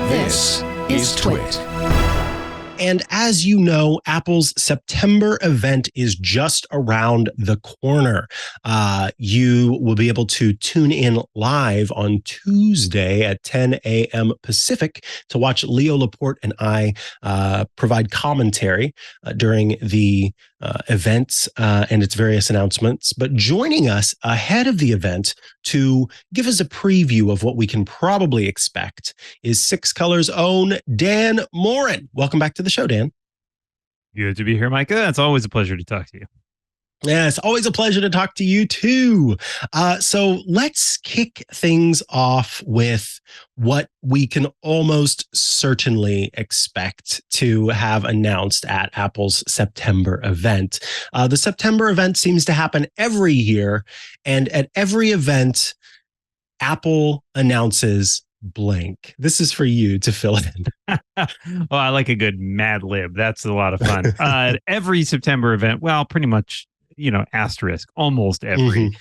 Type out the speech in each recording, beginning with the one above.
This is TWiT. And as you know, Apple's September event is just around the corner. You will be able to tune in live on Tuesday at 10 a.m. Pacific to watch Leo Laporte and I provide commentary during the events and its various announcements. But joining us ahead of the event to give us a preview of what we can probably expect is Six Color's own Dan Moren. Welcome back to the show, Dan. Good to be here, Micah. It's always a pleasure to talk to you. Yeah, it's always a pleasure to talk to you too. So let's kick things off with what we can almost certainly expect to have announced at Apple's September event. The September event seems to happen every year, and at every event, Apple announces blank. This is for you to fill in. Well, I like a good Mad Lib. That's a lot of fun. Every September event, well, pretty much, asterisk, almost every.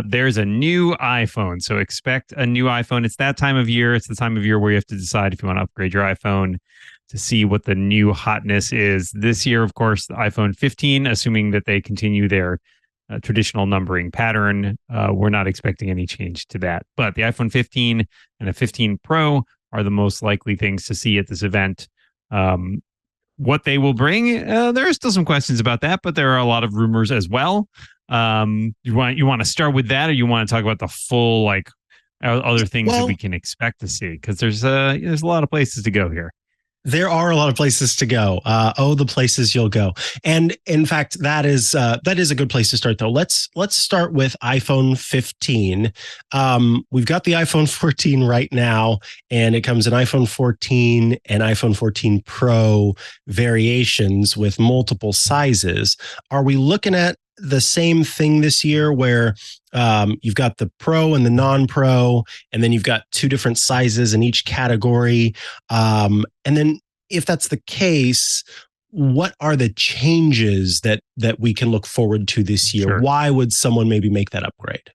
There's a new iPhone. So expect a new iPhone. It's that time of year. It's the time of year where you have to decide if you want to upgrade your iPhone to see what the new hotness is. This year, of course, the iPhone 15, assuming that they continue their traditional numbering pattern. We're not expecting any change to that. But the iPhone 15 and the 15 Pro are the most likely things to see at this event. What they will bring, there are still some questions about that, but there are a lot of rumors as well. You want to start with that, or you want to talk about the full other things that we can expect to see? Because there's a lot of places to go here. There are a lot of places to go. The places you'll go. And in fact, that is a good place to start, though. Let's start with iPhone 15. We've got the iPhone 14 right now, and it comes in iPhone 14 and iPhone 14 Pro variations with multiple sizes. Are we looking at the same thing this year where you've got the Pro and the non-Pro, and then you've got two different sizes in each category? And then if that's the case, what are the changes that we can look forward to this year? Sure. Why would someone maybe make that upgrade?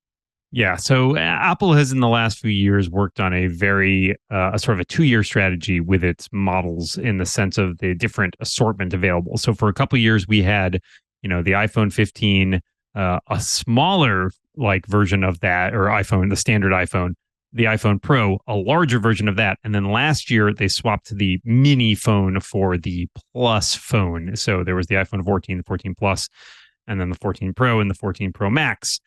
Yeah, so Apple has in the last few years worked on a very sort of a 2-year strategy with its models in the sense of the different assortment available. So for a couple of years, we had the iPhone 15, a smaller version of that, or iPhone, the standard iPhone, the iPhone Pro, a larger version of that. And then last year, they swapped to the mini phone for the Plus phone. So there was the iPhone 14, the 14 Plus, and then the 14 Pro and the 14 Pro Max.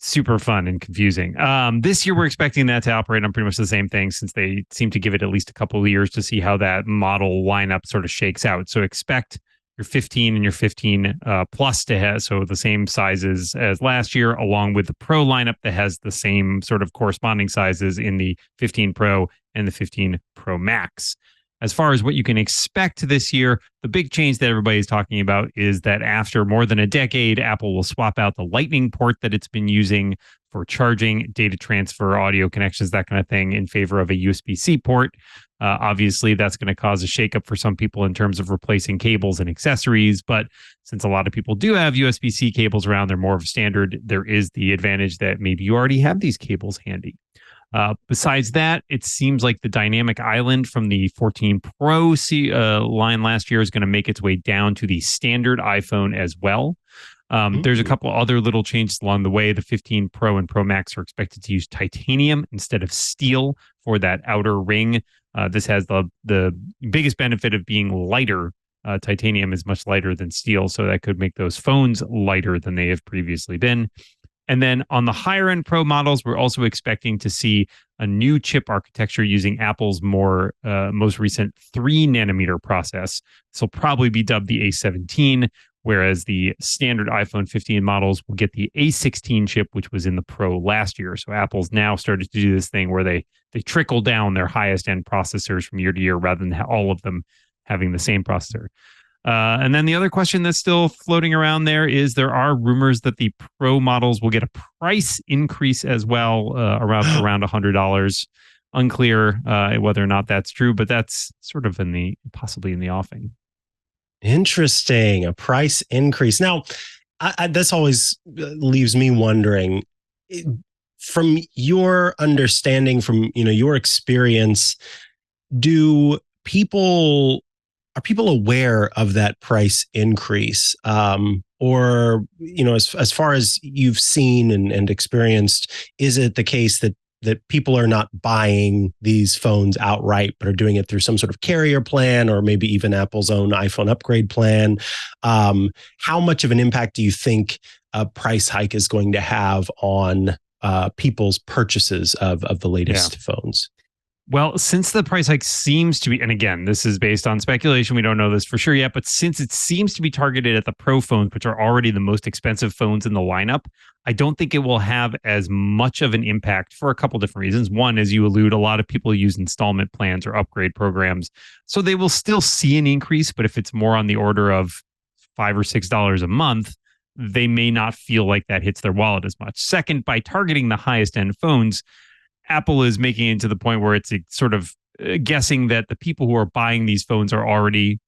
Super fun and confusing. This year, we're expecting that to operate on pretty much the same thing, since they seem to give it at least a couple of years to see how that model lineup sort of shakes out. So expect your 15 and your 15 Plus to have so the same sizes as last year, along with the Pro lineup that has the same sort of corresponding sizes in the 15 Pro and the 15 Pro Max. As far as what you can expect this year, the big change that everybody's talking about is that after more than a decade, Apple will swap out the Lightning port that it's been using for charging, data transfer, audio connections, that kind of thing, in favor of a USB-C port. Obviously, that's going to cause a shakeup for some people in terms of replacing cables and accessories. But since a lot of people do have USB-C cables around, they're more of a standard. There is the advantage that maybe you already have these cables handy. Besides that, it seems like the dynamic island from the 14 Pro line last year is going to make its way down to the standard iPhone as well. There's a couple other little changes along the way. The 15 Pro and Pro Max are expected to use titanium instead of steel for that outer ring. This has the biggest benefit of being lighter. Titanium is much lighter than steel, so that could make those phones lighter than they have previously been. And then on the higher end Pro models, we're also expecting to see a new chip architecture using Apple's most recent 3-nanometer process. This will probably be dubbed the A17, whereas the standard iPhone 15 models will get the A16 chip, which was in the Pro last year. So Apple's now started to do this thing where they trickle down their highest end processors from year to year rather than all of them having the same processor. And then the other question that's still floating around there are rumors that the Pro models will get a price increase as well, around $100. Unclear whether or not that's true, but that's sort of possibly in the offing. Interesting. A price increase. Now, this always leaves me wondering, from your understanding, from your experience, do people are people aware of that price increase? Or, as far as you've seen and experienced, is it the case that people are not buying these phones outright, but are doing it through some sort of carrier plan or maybe even Apple's own iPhone upgrade plan? How much of an impact do you think a price hike is going to have on people's purchases of the latest phones? Well, since the price hike seems to be, and again, this is based on speculation, we don't know this for sure yet, but since it seems to be targeted at the Pro phones, which are already the most expensive phones in the lineup, I don't think it will have as much of an impact for a couple different reasons. One, as you allude, a lot of people use installment plans or upgrade programs, so they will still see an increase, but if it's more on the order of $5 or $6 a month, they may not feel like that hits their wallet as much. Second, by targeting the highest end phones, Apple is making it to the point where it's sort of guessing that the people who are buying these phones are already,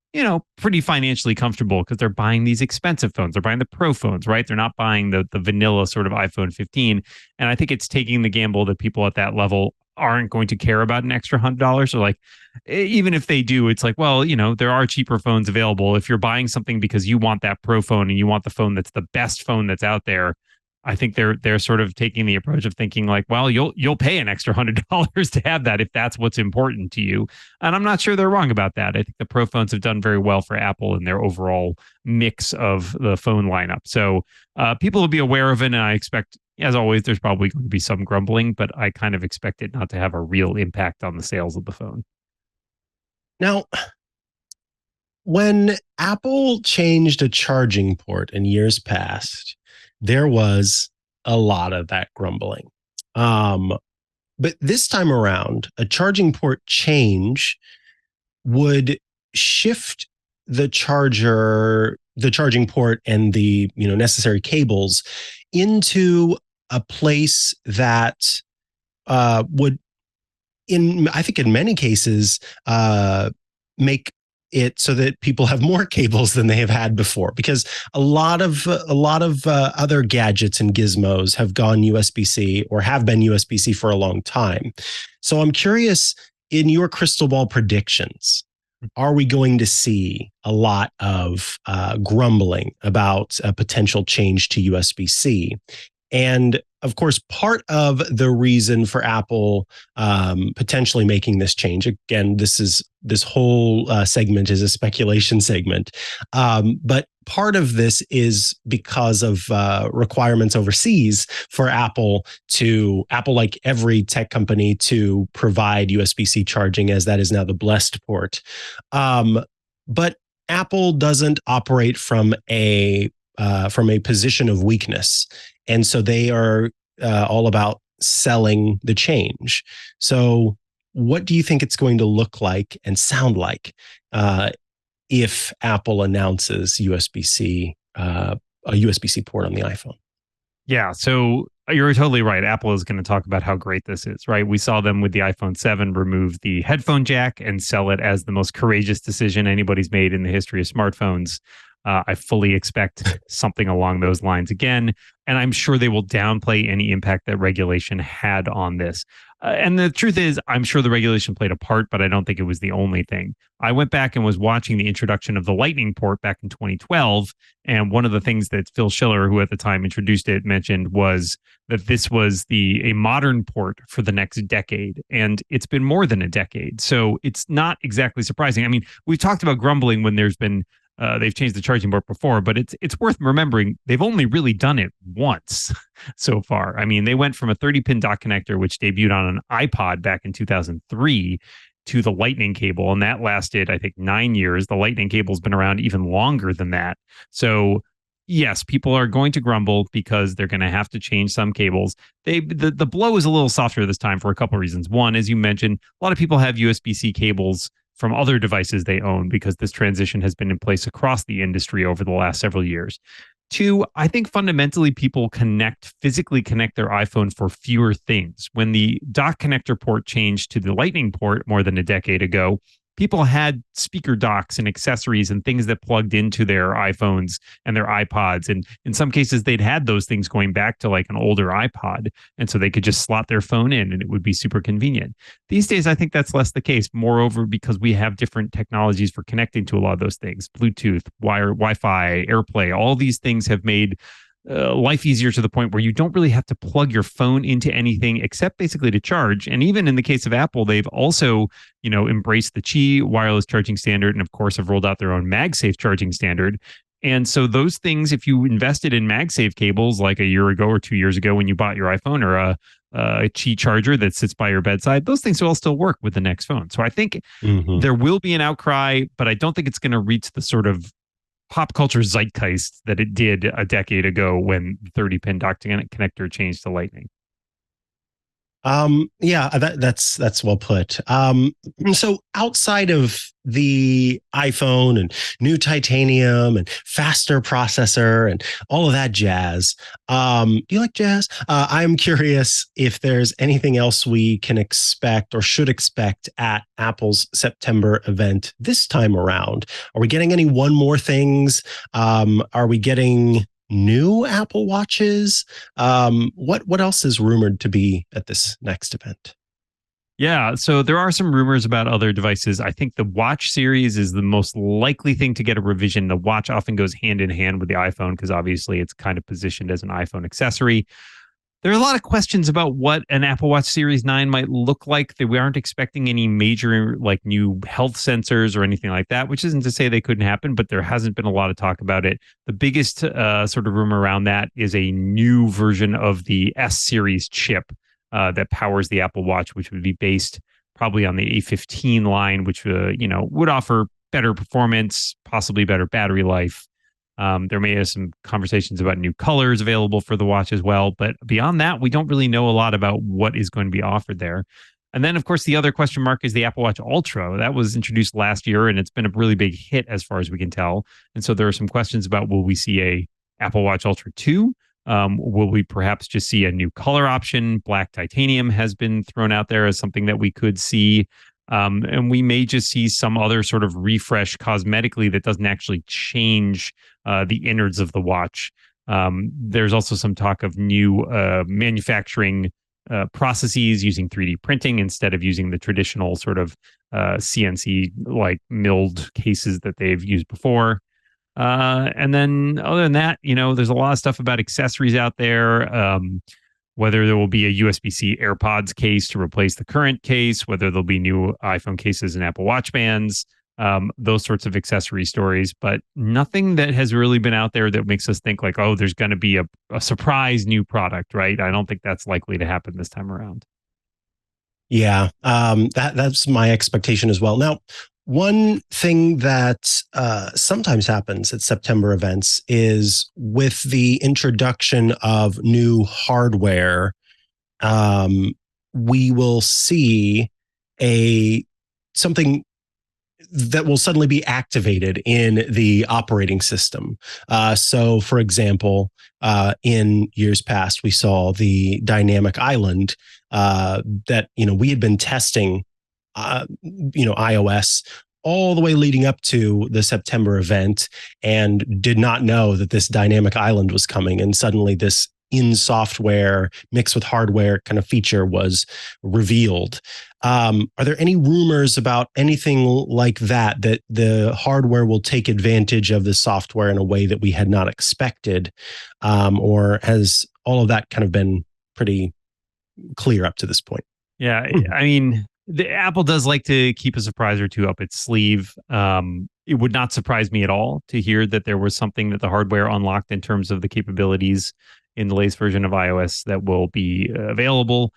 pretty financially comfortable because they're buying these expensive phones. They're buying the Pro phones, right? They're not buying the vanilla sort of iPhone 15. And I think it's taking the gamble that people at that level aren't going to care about an extra $100. So like, even if they do, it's like, well, there are cheaper phones available. If you're buying something because you want that Pro phone and you want the phone that's the best phone that's out there, I think they're sort of taking the approach of thinking like, well, you'll pay an extra $100 to have that if that's what's important to you. And I'm not sure they're wrong about that. I think the Pro phones have done very well for Apple in their overall mix of the phone lineup. So people will be aware of it, and I expect, as always, there's probably going to be some grumbling, but I kind of expect it not to have a real impact on the sales of the phone. Now, when Apple changed a charging port in years past, there was a lot of that grumbling. But this time around, a charging port change would shift the charging port and the necessary cables into a place that would, I think in many cases, make it so that people have more cables than they have had before, because a lot of other gadgets and gizmos have gone USB-C or have been USB-C for a long time. So I'm curious, in your crystal ball predictions, are we going to see a lot of grumbling about a potential change to USB-C? And of course, part of the reason for Apple potentially making this change, again, this whole segment is a speculation segment, but part of this is because of requirements overseas for Apple, like every tech company, to provide USB-C charging, as that is now the blessed port. But Apple doesn't operate from a position of weakness. And so they are all about selling the change. So what do you think it's going to look like and sound like if Apple announces USB-C, a USB-C port on the iPhone? Yeah, so you're totally right. Apple is going to talk about how great this is, right? We saw them with the iPhone 7 remove the headphone jack and sell it as the most courageous decision anybody's made in the history of smartphones. I fully expect something along those lines again, and I'm sure they will downplay any impact that regulation had on this. And the truth is, I'm sure the regulation played a part, but I don't think it was the only thing. I went back and was watching the introduction of the Lightning port back in 2012, and one of the things that Phil Schiller, who at the time introduced it, mentioned was that this was a modern port for the next decade, and it's been more than a decade. So it's not exactly surprising. I mean, we've talked about grumbling when there's been they've changed the charging port before, but it's worth remembering they've only really done it once so far. I mean, they went from a 30-pin dock connector, which debuted on an iPod back in 2003, to the Lightning cable, and that lasted, I think, 9 years. The Lightning cable's been around even longer than that. So yes, people are going to grumble because they're going to have to change some cables. The blow is a little softer this time for a couple of reasons. One, as you mentioned, a lot of people have USB-C cables from other devices they own because this transition has been in place across the industry over the last several years. Two, I think fundamentally people physically connect their iPhone for fewer things. When the dock connector port changed to the Lightning port more than a decade ago, people had speaker docks and accessories and things that plugged into their iPhones and their iPods. And in some cases, they'd had those things going back to like an older iPod. And so they could just slot their phone in and it would be super convenient. These days, I think that's less the case. Moreover, because we have different technologies for connecting to a lot of those things, Bluetooth, Wi-Fi, AirPlay, all these things have made life easier to the point where you don't really have to plug your phone into anything except basically to charge. And even in the case of Apple, they've also, embraced the Qi wireless charging standard, and of course have rolled out their own MagSafe charging standard. And so those things, if you invested in MagSafe cables like a year ago or 2 years ago when you bought your iPhone, or a Qi charger that sits by your bedside, those things will all still work with the next phone. So I think there will be an outcry, but I don't think it's going to reach the sort of pop culture zeitgeist that it did a decade ago when the 30-pin dock connector changed to Lightning. Yeah, that's well put. So outside of the iPhone and new titanium and faster processor and all of that jazz, do you like jazz? I'm curious if there's anything else we can expect or should expect at Apple's September event this time around. Are we getting any one more things? Are we getting new Apple Watches? What else is rumored to be at this next event? Yeah, so there are some rumors about other devices. I think the Watch series is the most likely thing to get a revision. The Watch often goes hand in hand with the iPhone because obviously it's kind of positioned as an iPhone accessory. There are a lot of questions about what an Apple Watch Series 9 might look like. That we aren't expecting any major like new health sensors or anything like that, which isn't to say they couldn't happen, but there hasn't been a lot of talk about it. The biggest sort of rumor around that is a new version of the S series chip that powers the Apple Watch, which would be based probably on the A15 line, which would offer better performance, possibly better battery life. There may have some conversations about new colors available for the watch as well. But beyond that, we don't really know a lot about what is going to be offered there. And then, of course, the other question mark is the Apple Watch Ultra. That was introduced last year, and it's been a really big hit as far as we can tell. And so there are some questions about, will we see a Apple Watch Ultra 2? Will we perhaps just see a new color option? Black titanium has been thrown out there as something that we could see. And we may just see some other sort of refresh cosmetically that doesn't actually change the innards of the watch. There's also some talk of new manufacturing processes using 3D printing instead of using the traditional sort of CNC like milled cases that they've used before. And then other than that, there's a lot of stuff about accessories out there. Whether there will be a USB-C AirPods case to replace the current case, whether there'll be new iPhone cases and Apple Watch bands, those sorts of accessory stories, but nothing that has really been out there that makes us think like, oh, there's going to be a surprise new product, right? I don't think that's likely to happen this time around. Yeah, that's my expectation as well. Now, one thing that sometimes happens at September events is with the introduction of new hardware, we will see something that will suddenly be activated in the operating system. So, for example, in years past, we saw the dynamic island that we had been testing iOS all the way leading up to the September event and did not know that this dynamic island was coming. And suddenly this in software mixed with hardware kind of feature was revealed. Are there any rumors about anything like that the hardware will take advantage of the software in a way that we had not expected? Or has all of that kind of been pretty clear up to this point? Yeah, I mean, the Apple does like to keep a surprise or two up its sleeve. It would not surprise me at all to hear that there was something that the hardware unlocked in terms of the capabilities in the latest version of iOS that will be available.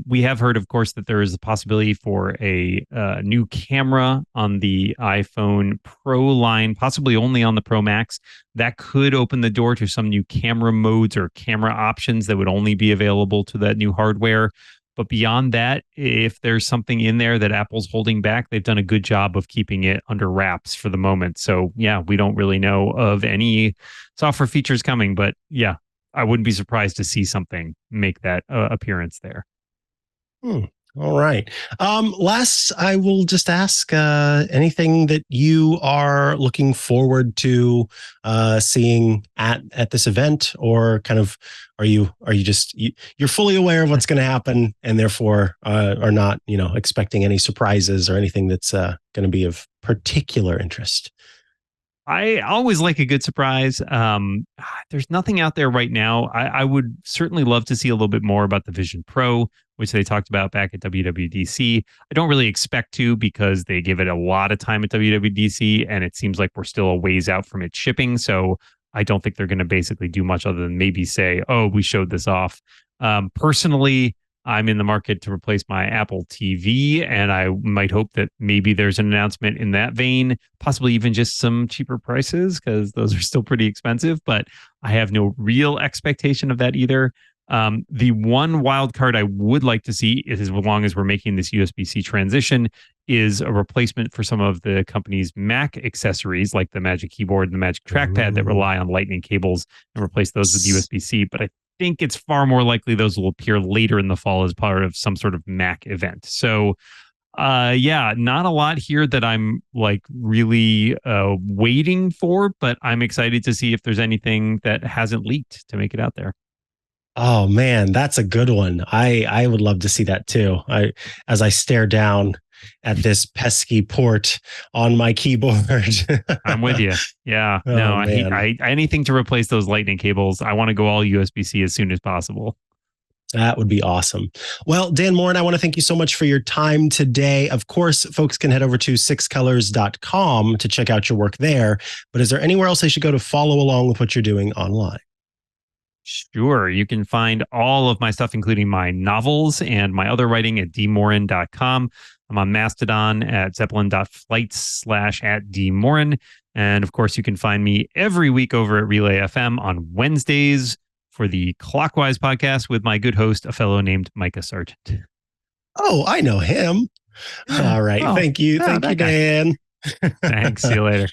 We have heard, of course, that there is a possibility for a new camera on the iPhone Pro line, possibly only on the Pro Max. That could open the door to some new camera modes or camera options that would only be available to that new hardware. But beyond that, if there's something in there that Apple's holding back, they've done a good job of keeping it under wraps for the moment. So, yeah, we don't really know of any software features coming. But, yeah, I wouldn't be surprised to see something make that appearance there. All right. Last, I will just ask anything that you are looking forward to seeing at this event, or kind of are you just you're fully aware of what's going to happen and therefore are not expecting any surprises or anything that's going to be of particular interest? I always like a good surprise. There's nothing out there right now. I would certainly love to see a little bit more about the Vision Pro, which they talked about back at WWDC. I don't really expect to, because they give it a lot of time at WWDC, and it seems like we're still a ways out from it shipping. So I don't think they're going to basically do much other than maybe say, oh, we showed this off. Personally, I'm in the market to replace my Apple TV, and I might hope that maybe there's an announcement in that vein, possibly even just some cheaper prices, because those are still pretty expensive, but I have no real expectation of that either. The one wild card I would like to see, as long as we're making this USB-C transition, is a replacement for some of the company's Mac accessories, like the Magic Keyboard and the Magic Trackpad, that rely on lightning cables, and replace those with USB-C. But I think it's far more likely those will appear later in the fall as part of some sort of Mac event. So not a lot here that I'm like really waiting for, but I'm excited to see if there's anything that hasn't leaked to make it out there. Oh man, that's a good one. I would love to see that too. As I stare down at this pesky port on my keyboard. I'm with you. Yeah. Oh, no, I man. hate anything to replace those lightning cables. I want to go all USB-C as soon as possible. That would be awesome. Well, Dan Moren, I want to thank you so much for your time today. Of course, folks can head over to sixcolors.com to check out your work there. But is there anywhere else they should go to follow along with what you're doing online? Sure. You can find all of my stuff, including my novels and my other writing, at dmoren.com. I'm on Mastodon at zeppelin.flights/@dmoren. And of course, you can find me every week over at Relay FM on Wednesdays for the Clockwise podcast with my good host, a fellow named Mikah Sargent. Oh, I know him. All right. Thank you. Thank you, Dan. Thanks. See you later.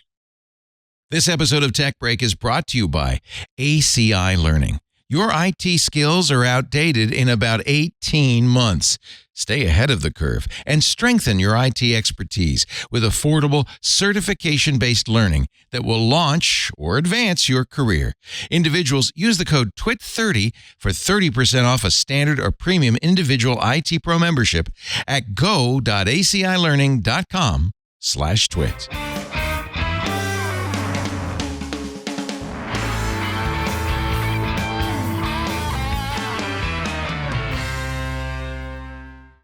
This episode of Tech Break is brought to you by ACI Learning. Your IT skills are outdated in about 18 months. Stay ahead of the curve and strengthen your IT expertise with affordable, certification-based learning that will launch or advance your career. Individuals, use the code TWiT30 for 30% off a standard or premium individual IT Pro membership at go.acilearning.com/twit.